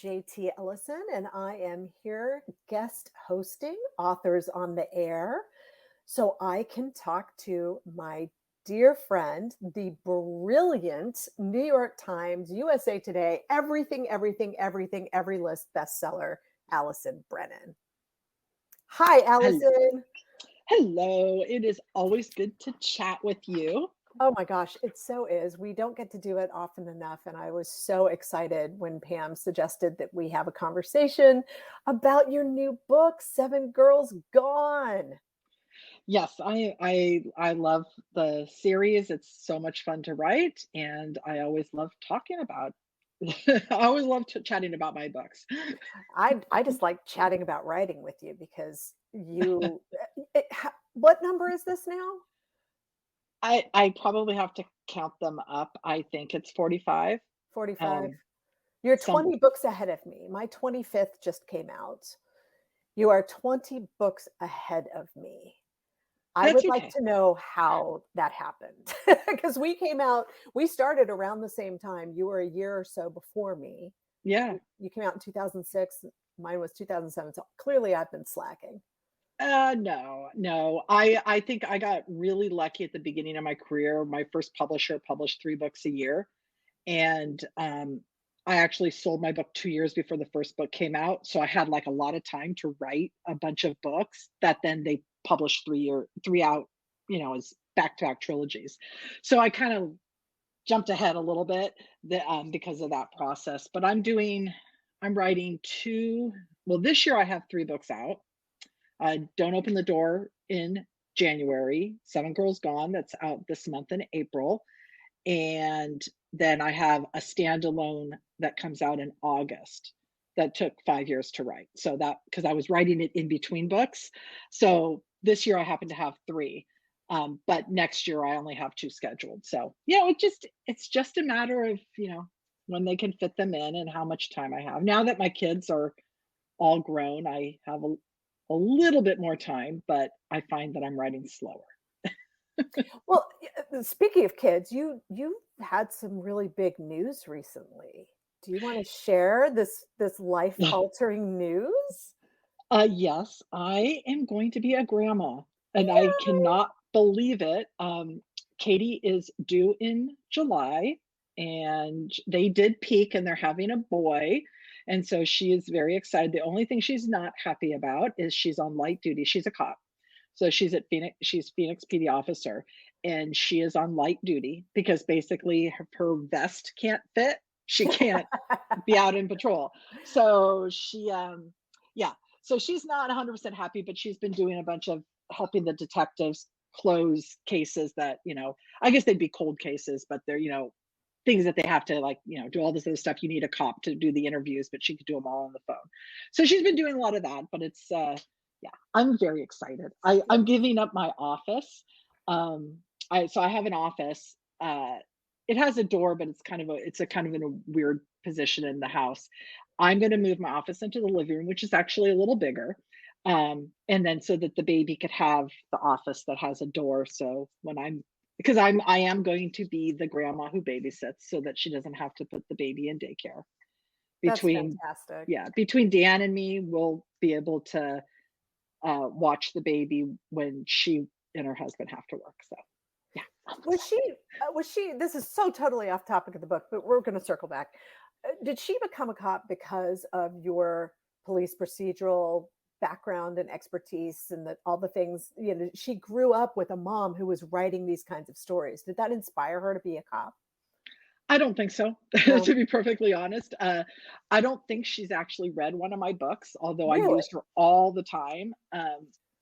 JT Ellison, and I am here guest hosting Authors on the Air so I can talk to my dear friend, the brilliant New York Times, USA Today, everything, every list bestseller, Allison Brennan. Hi, Hel- Allison. Hello, it is always good to chat with you. Oh my gosh, it so is. We don't get to do it often enough. And I was so excited when Pam suggested that we have a conversation about your new book, Seven Girls Gone. Yes, I love the series. It's so much fun to write, and I always love talking about. I always love chatting about my books. I just like chatting about writing with you because what number is this now? I probably have to count them up. I think it's 45. 45. Um, You're some 20 books ahead of me. My 25th just came out. You are 20 books ahead of me. I that's would like okay. to know how that happened because we started around the same time. You were a year or so before me. Yeah. You came out in 2006. Mine was 2007. So clearly I've been slacking. No, no. I think I got really lucky at the beginning of my career. My first publisher published 3 books a year. And I actually sold my book 2 years before the first book came out, so I had like a lot of time to write a bunch of books that then they published 3 out, as back-to-back trilogies. So I kind of jumped ahead a little bit because of that process. But I'm writing two. Well, this year I have 3 books out. Don't Open the Door in January. Seven Girls Gone, that's out this month in April, and then I have a standalone that comes out in August that took 5 years to write. So that because I was writing it in between books. So this year I happen to have three. But next year I only have two scheduled. So it's just a matter of, when they can fit them in and how much time I have. Now that my kids are all grown, I have a little bit more time, but I find that I'm writing slower. Well, speaking of kids, you had some really big news recently. Do you want to share this life altering news? Yes, I am going to be a grandma, and I Yay! cannot believe it. Katie is due in July, and they did peak, and they're having a boy, and so she is very excited. The only thing she's not happy about is she's on light duty. She's a cop, so she's at Phoenix. She's Phoenix PD officer, and she is on light duty because basically her vest can't fit. She can't be out in patrol. So yeah. So she's not 100% happy, but she's been doing a bunch of helping the detectives close cases that, I guess they'd be cold cases, but they're, things that they have to like, do all this other stuff. You need a cop to do the interviews, but she could do them all on the phone. So she's been doing a lot of that, but yeah, I'm very excited. I'm giving up my office. So I have an office. It has a door, but it's a kind of in a weird position in the house. I'm going to move my office into the living room, which is actually a little bigger. And then so that the baby could have the office that has a door. So because I am going to be the grandma who babysits so that she doesn't have to put the baby in daycare. That's Between, fantastic. yeah, between Dan and me, we'll be able to watch the baby when she and her husband have to work. So, yeah. Was she this is so totally off topic of the book, but we're going to circle back. Did she become a cop because of your police procedural background and expertise and all the things, she grew up with a mom who was writing these kinds of stories. Did that inspire her to be a cop? I don't think so, No. to be perfectly honest. I don't think she's actually read one of my books, although I Really? used her all the time.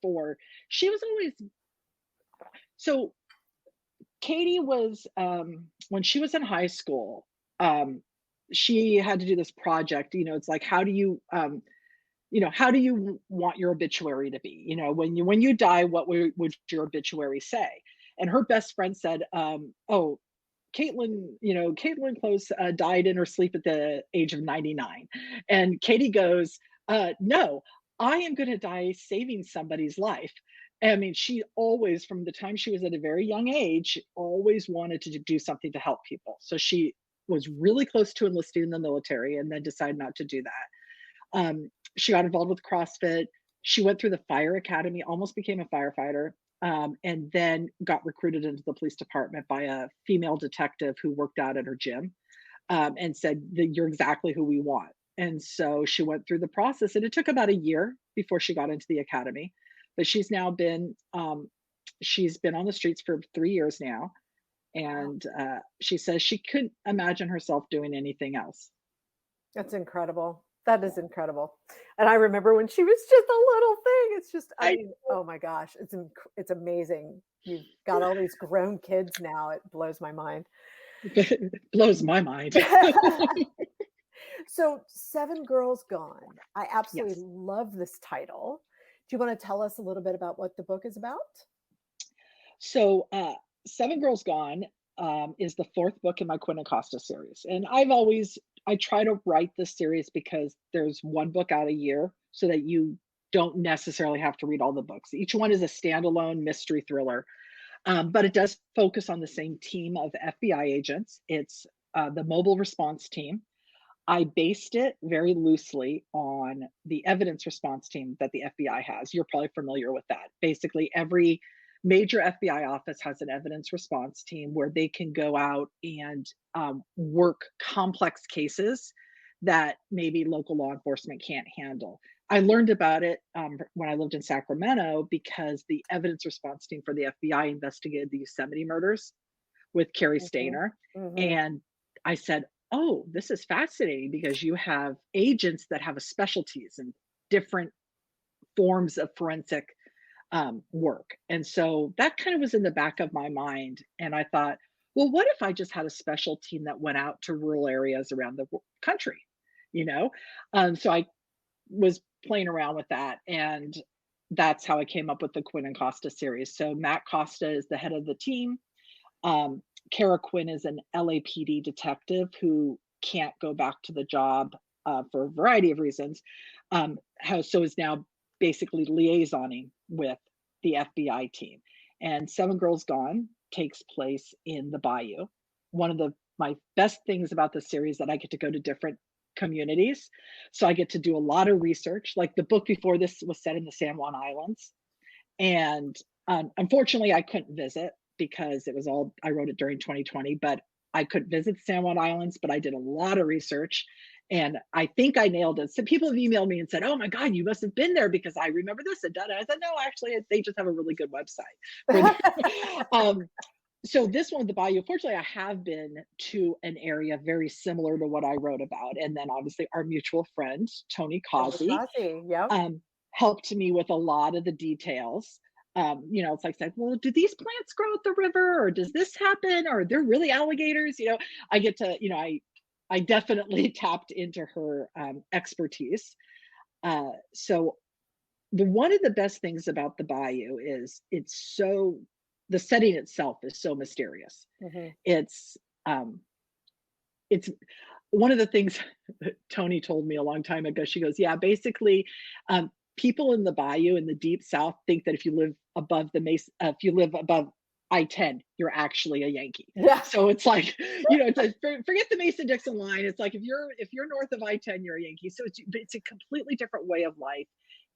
For She was always so. Katie was when she was in high school. She had to do this project. It's like how do you want your obituary to be? When you die, what would your obituary say? And her best friend said, "Oh, Caitlin Close died in her sleep at the age of 99." And Katie goes, "No, I am going to die saving somebody's life." I mean, she always, from the time she was at a very young age, always wanted to do something to help people. So was really close to enlisting in the military and then decided not to do that. She got involved with CrossFit. She went through the fire academy, almost became a firefighter, and then got recruited into the police department by a female detective who worked out at her gym, and said that you're exactly who we want. And so she went through the process, and it took about a year before she got into the academy. But she's been on the streets for 3 years now, Wow. and she says she couldn't imagine herself doing anything else. That's incredible. That is incredible. And I remember when she was just a little thing. It's just, I I mean, oh my gosh, it's amazing. You've got all these grown kids now. It blows my mind. blows my mind. So, Seven Girls Gone. I absolutely Yes. love this title. Do you want to tell us a little bit about what the book is about? So, Seven Girls Gone is the fourth book in my Quinn and Costa series, and I try to write this series because there's one book out a year, so that you don't necessarily have to read all the books. Each one is a standalone mystery thriller, but it does focus on the same team of FBI agents. It's the mobile response team. I based it very loosely on the evidence response team that the FBI has. You're probably familiar with that. Basically, every major FBI office has an evidence response team where they can go out and work complex cases that maybe local law enforcement can't handle. I learned about it when I lived in Sacramento because the evidence response team for the FBI investigated the Yosemite murders with Carrie Mhm. Stainer. Mhm. And I said, oh, this is fascinating because you have agents that have a specialties and different forms of forensic work. And so that kind of was in the back of my mind. And I thought, well, what if I just had a special team that went out to rural areas around the country? You know, so I was playing around with that, and that's how I came up with the Quinn and Costa series. So Matt Costa is the head of the team. um, Kara Quinn is an LAPD detective who can't go back to the job for a variety of reasons. So is now basically liaisoning with the FBI team. And Seven Girls Gone takes place in the Bayou. One of the my best things about this series that I get to go to different communities. So I get to do a lot of research. Like the book before this was set in the San Juan Islands. And unfortunately, I couldn't visit because I wrote it during 2020, but I couldn't visit the San Juan Islands, but I did a lot of research and I think I nailed it. So people have emailed me and said, oh my God, you must have been there because I remember this and done it. I said, no, actually, they just have a really good website for their, um, so this one, the Bayou, fortunately, I have been to an area very similar to what I wrote about. And then obviously our mutual friend, Tony Tony Causey, Kazi, yep. helped me with a lot of the details. It's like said, well, do these plants grow at the river, or does this happen, or they're really alligators? I get to, I definitely tapped into her expertise. So the one of the best things about the Bayou is the setting itself is so mysterious. Mhm. It's um, it's one of the things that Tony told me a long time ago. She goes, "Yeah, basically, people in the bayou in the deep south think that if you live above if you live above I-10, you're actually a Yankee." Yeah. So it's like, it's like, forget the Mason-Dixon line. It's like if you're north of I-10, you're a Yankee. So it's a completely different way of life.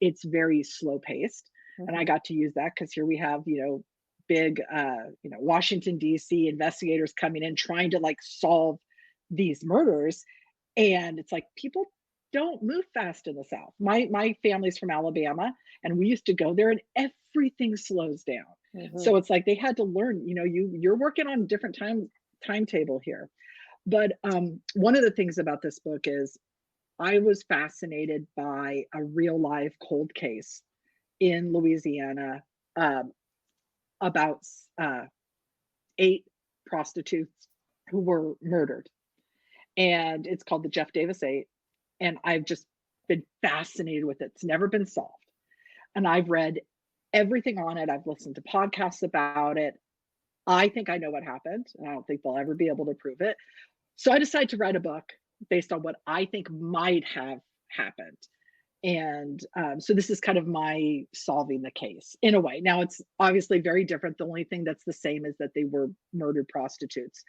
It's very slow paced, and I Mhm. got to use that because here we have big Washington D.C. investigators coming in trying to like solve these murders. And it's like people don't move fast in the South. My family's from Alabama, and we used to go there, and everything slows down. Mhm. So it's like they had to learn. You're working on a different timetable here. But one of the things about this book is I was fascinated by a real life cold case in Louisiana, um, about uh, 8 prostitutes who were murdered, and it's called the Jeff Davis 8. And I've just been fascinated with it. It's never been solved. And I've read everything on it. I've listened to podcasts about it. I think I know what happened, and I don't think they'll ever be able to prove it. So I decided to write a book based on what I think might have happened. And so this is kind of my solving the case in a way. Now, it's obviously very different. The only thing that's the same is that they were murdered prostitutes.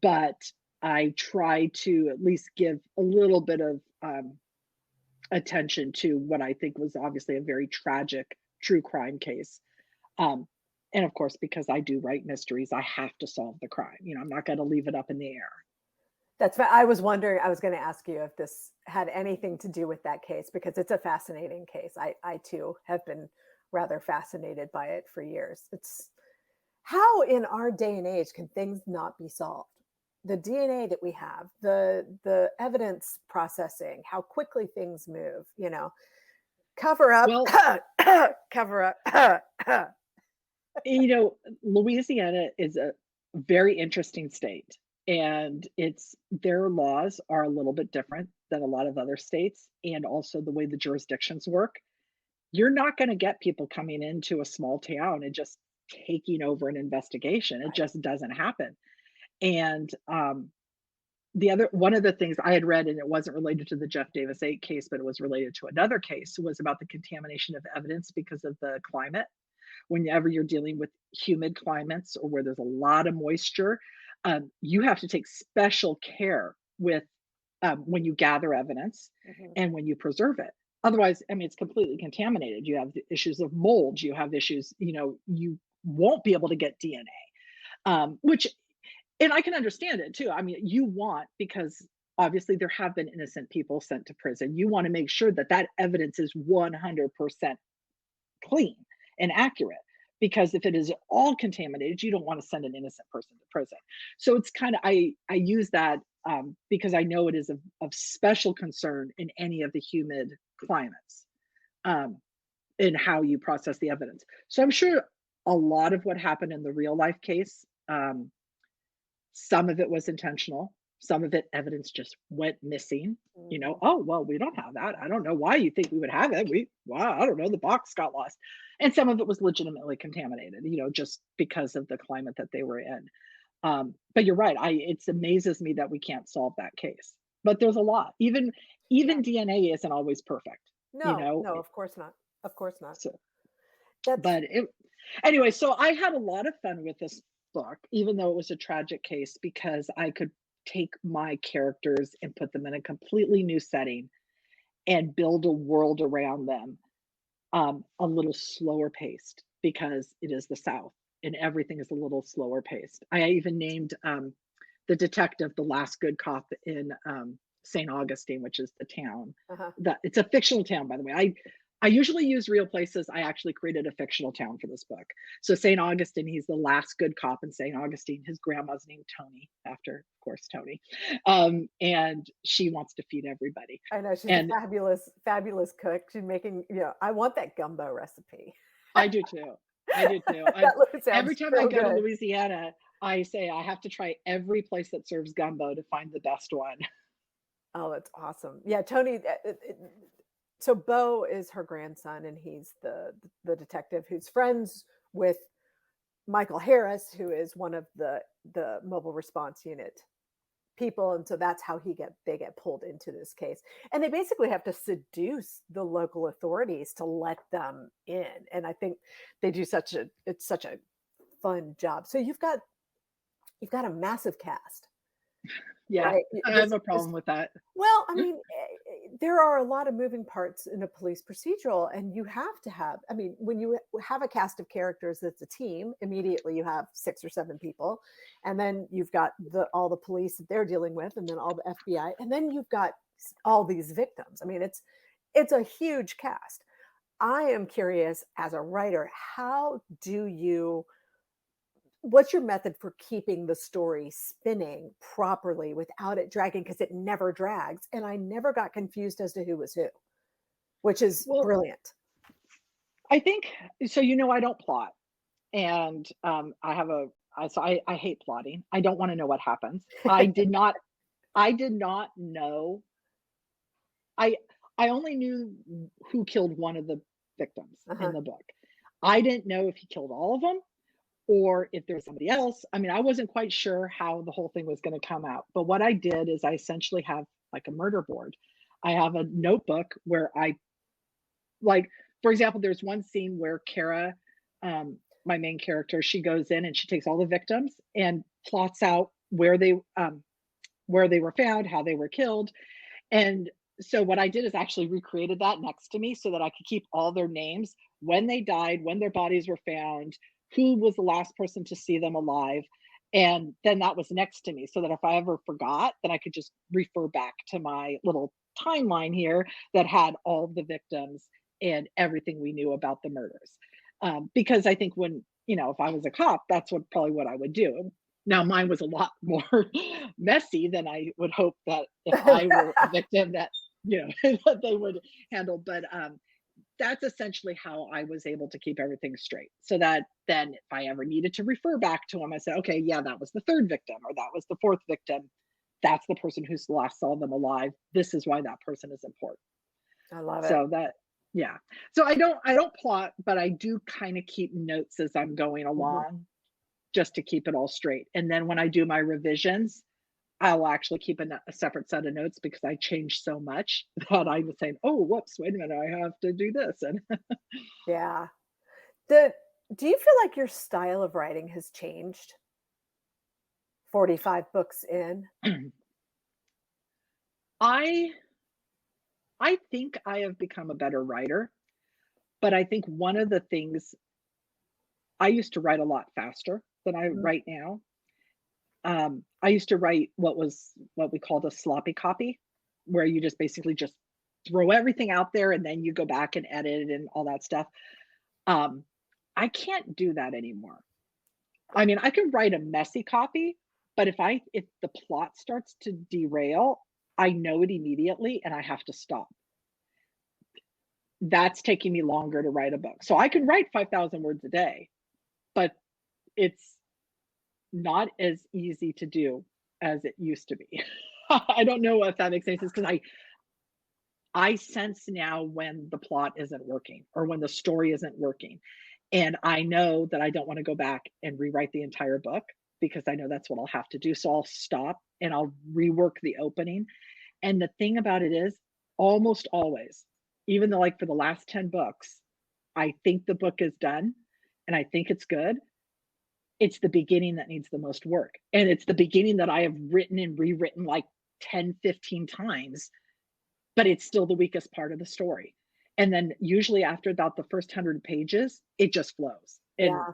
But I try to at least give a little bit of attention to what I think was obviously a very tragic true crime case. Um, and of course, because I do write mysteries, I have to solve the crime. I'm not going to leave it up in the air. I was wondering, I was going to ask you if this had anything to do with that case because it's a fascinating case. I too have been rather fascinated by it for years. It's how in our day and age can things not be solved? The DNA that we have, the evidence processing, how quickly things move, cover up, Well, cover up. Louisiana is a very interesting state, and their laws are a little bit different than a lot of other states, and also the way the jurisdictions work. You're not going to get people coming into a small town and just taking over an investigation. It Right. just doesn't happen. And the other one of the things I had read, and it wasn't related to the Jeff Davis 8 case, but it was related to another case, was about the contamination of evidence because of the climate. Whenever you're dealing with humid climates or where there's a lot of moisture, you have to take special care with when you gather evidence Mhm. and when you preserve it. Otherwise, I mean, it's completely contaminated. You have the issues of mold. You have issues, you won't be able to get DNA, which, and I can understand it too. I mean, because obviously there have been innocent people sent to prison. You want to make sure that that evidence is 100% clean and accurate, because if it is all contaminated, you don't want to send an innocent person to prison. So it's kind of, I use that because I know it is of special concern in any of the humid climates, um, in how you process the evidence. So I'm sure a lot of what happened in the real life case, some of it was intentional, some of it evidence just went missing. Mhm. Oh, well, we don't have that. I don't know why you think we would have it. Wow, I don't know, the box got lost. And some of it was legitimately contaminated, just because of the climate that they were in. But you're right. It amazes me that we can't solve that case. But there's a lot. Yeah. Even DNA isn't always perfect, you No, know. no, of course not. Of course not. So, That's but anyway, so I had a lot of fun with this book, even though it was a tragic case, because I could take my characters and put them in a completely new setting and build a world around them, a little slower paced, because it is the South and everything is a little slower paced. I even named the detective the last good cop in St. Augustine, which is the town. uh-huh. That it's a fictional town, by the way. I usually use real places. I actually created a fictional town for this book. So St. Augustine, he's the last good cop in St. Augustine. His grandma's named Tony, after, of course, Tony, and she wants to feed everybody. I know she's a And fabulous, fabulous cook. She's making, I want that gumbo recipe. I do too. I do too. Sounds Every time I so go to good. Louisiana, I say I have to try every place that serves gumbo to find the best one. Oh, that's awesome. Yeah, Tony. So Bo is her grandson, and he's the detective who's friends with Michael Harris, who is one of the mobile response unit people, and so that's how they get pulled into this case, and they basically have to seduce the local authorities to let them in, and I think they do such a fun job. So you've got a massive cast, Yeah, right? I have a problem with that. Well, I mean, there are a lot of moving parts in a police procedural, and you have to have, I mean, when you have a cast of characters that's a team, immediately you have 6 or 7 people, and then you've got all the police that they're dealing with, and then all the FBI, and then you've got all these victims. I mean, it's a huge cast. I am curious as a writer, what's your method for keeping the story spinning properly without it dragging? Because it never drags. And I never got confused as to who was who, which is Well, brilliant. I think so. I don't plot, and I have I hate plotting. I don't want to know what happens. I did not know. I I only knew who killed one of the victims in Uh-huh. the book. I didn't know if he killed all of them or if there was somebody else. I mean, I wasn't quite sure how the whole thing was going to come out. But what I did is I essentially have like a murder board. I have a notebook where like, for example, there's one scene where Kara, my main character, she goes in and she takes all the victims and plots out where they where they were found, how they were killed. And so what I did is actually recreated that next to me so that I could keep all their names, when they died, when their bodies were found, who was the last person to see them alive. And then that was next to me so that if I ever forgot, then I could just refer back to my little timeline here that had all the victims and everything we knew about the murders. Because I think when, if I was a cop, that's probably what I would do. Now, mine was a lot more messy than I would hope that if I were a victim that, that they would handle. But that's essentially how I was able to keep everything straight. So that then if I ever needed to refer back to them, I said, okay, yeah, that was the third victim or that was the fourth victim. That's the person who's last saw them alive. This is why that person is important. I love it. So that, yeah. So I don't plot, but I do kind of keep notes as I'm going Mhm. along just to keep it all straight. And then when I do my revisions, I'll actually keep a separate set of notes because I change so much that I was saying, oh, whoops, wait a minute, I have to do this. And Yeah. The Do you feel like your style of writing has changed 45 books in? I I think I have become a better writer, but I think one of the things I used to write a lot faster than I Mhm. write now. I used to write what we called a sloppy copy, where you just basically just throw everything out there and then you go back and edit and all that stuff. Um, I can't do that anymore. I mean, I can write a messy copy, but if the plot starts to derail, I know it immediately and I have to stop. That's taking me longer to write a book. So I can write 5,000 words a day, but it's not as easy to do as it used to be. I don't know if that makes any sense because I sense now when the plot isn't working or when the story isn't working. And I know that I don't want to go back and rewrite the entire book because I know that's what I'll have to do. So I'll stop and I'll rework the opening. And the thing about it is, almost always, even though, like, for the last 10 books, I think the book is done and I think it's good, it's the beginning that needs the most work. And it's the beginning that I have written and rewritten like 10, 15 times, but it's still the weakest part of the story. And then usually after about the first 100 pages, it just flows. And Yeah.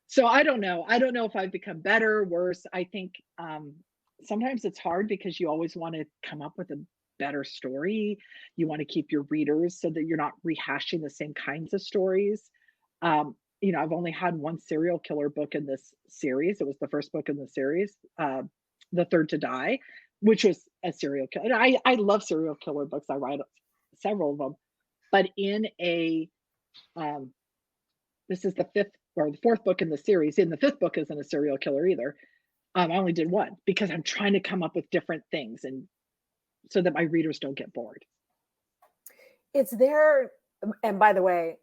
so I don't know. I don't know if I've become better, worse. I think sometimes it's hard because you always want to come up with a better story. You want to keep your readers so that you're not rehashing the same kinds of stories. I've only had one serial killer book in this series. It was the first book in the series, The Third to Die, which was a serial killer. And I love serial killer books. I write several of them. But um, this is the fifth or the fourth book in the series. And the fifth book isn't a serial killer either. I only did one because I'm trying to come up with different things and so that my readers don't get bored. It's there, and by the way,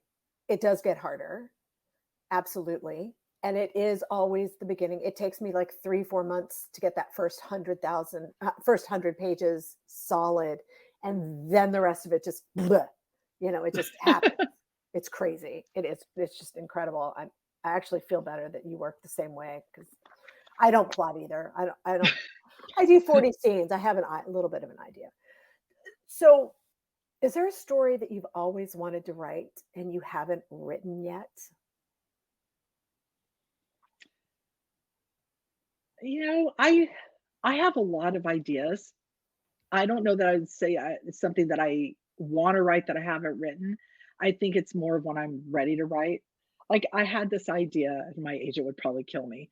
it does get harder. Absolutely. And it is always the beginning. It takes me like 3, 4 months to get that first 100 pages solid. And then the rest of it just, bleh, it just happens. It's crazy. It's just incredible. I actually feel better that you work the same way because I don't plot either. I do 40 scenes. I have a little bit of an idea. So is there a story that you've always wanted to write and you haven't written yet? I have a lot of ideas. I don't know that I would say it's something that I want to write that I haven't written. I think it's more of when I'm ready to write. Like I had this idea, and my agent would probably kill me.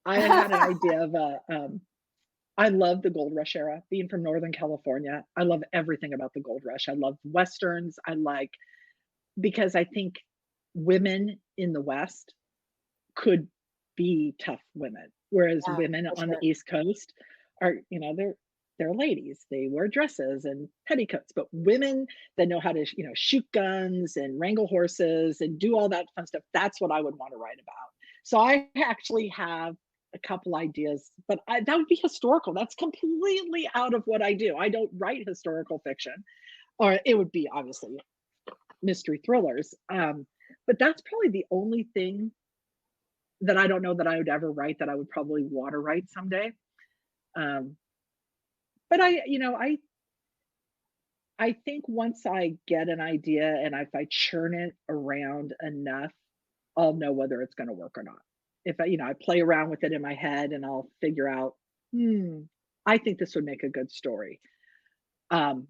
I had an idea of I love the gold rush era. Being from Northern California, I love everything about the gold rush. I love westerns. Because I think women in the West could be tough women, whereas Yeah, women for on the sure. East Coast are, they're ladies. They wear dresses and petticoats, but women that know how to, shoot guns and wrangle horses and do all that fun stuff. That's what I would want to write about. So I actually have a couple ideas, but that would be historical. That's completely out of what I do. I don't write historical fiction, or it would be obviously mystery thrillers. But that's probably the only thing that I don't know that I would ever write that I would probably want to write someday. But I think once I get an idea and if I churn it around enough, I'll know whether it's gonna work or not. If I play around with it in my head and I'll figure out, "Hmm, I think this would make a good story." Um,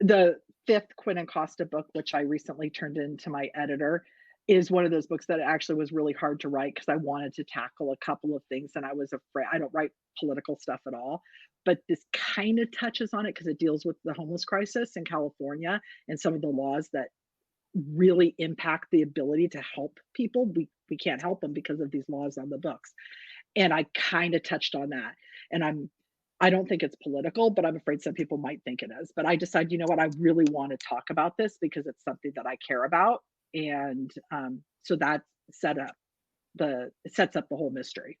the 5th Quinn and Costa book, which I recently turned into my editor, is one of those books that actually was really hard to write because I wanted to tackle a couple of things and I was afraid. I don't write political stuff at all, but this kind of touches on it because it deals with the homeless crisis in California and some of the laws that really impact the ability to help people. We can't help them because of these laws on the books. And I kind of touched on that. And I don't think it's political, but I'm afraid some people might think it is. But I decided, you know what, I really want to talk about this because it's something that I care about. And so that set up it sets up the whole mystery.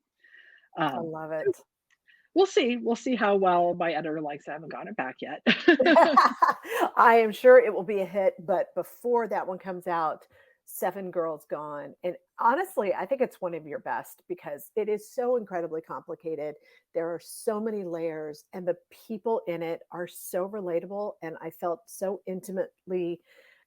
I Um, love it. we'll see. We'll see how well my editor likes it. I haven't gotten it back yet. I am sure it will be a hit, but before that one comes out, Seven Girls Gone. And honestly, I think it's one of your best because it is so incredibly complicated. There are so many layers, and the people in it are so relatable. And I felt so intimately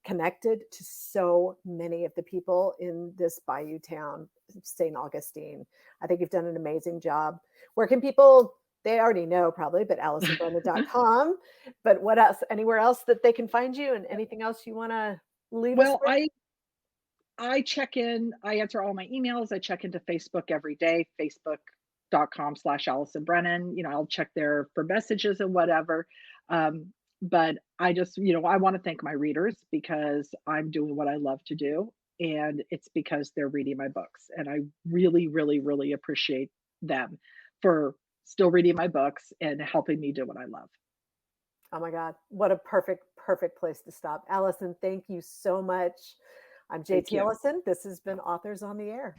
connected to so many of the people in this bayou town, St. Augustine. I think you've done an amazing job. Where can people, they already know probably, but AllisonBrennan.com. But what else? Anywhere else that they can find you, and anything else you want to leave us Well, with? I check in, I answer all my emails. I check into Facebook every day, facebook.com/Allison Brennan. I'll check there for messages and whatever. But I just, I want to thank my readers because I'm doing what I love to do. And it's because they're reading my books. And I really, really, really appreciate them for still reading my books and helping me do what I love. Oh my God, what a perfect, perfect place to stop. Allison, thank you so much. I'm Thank JT you. Ellison. This has been Authors on the Air.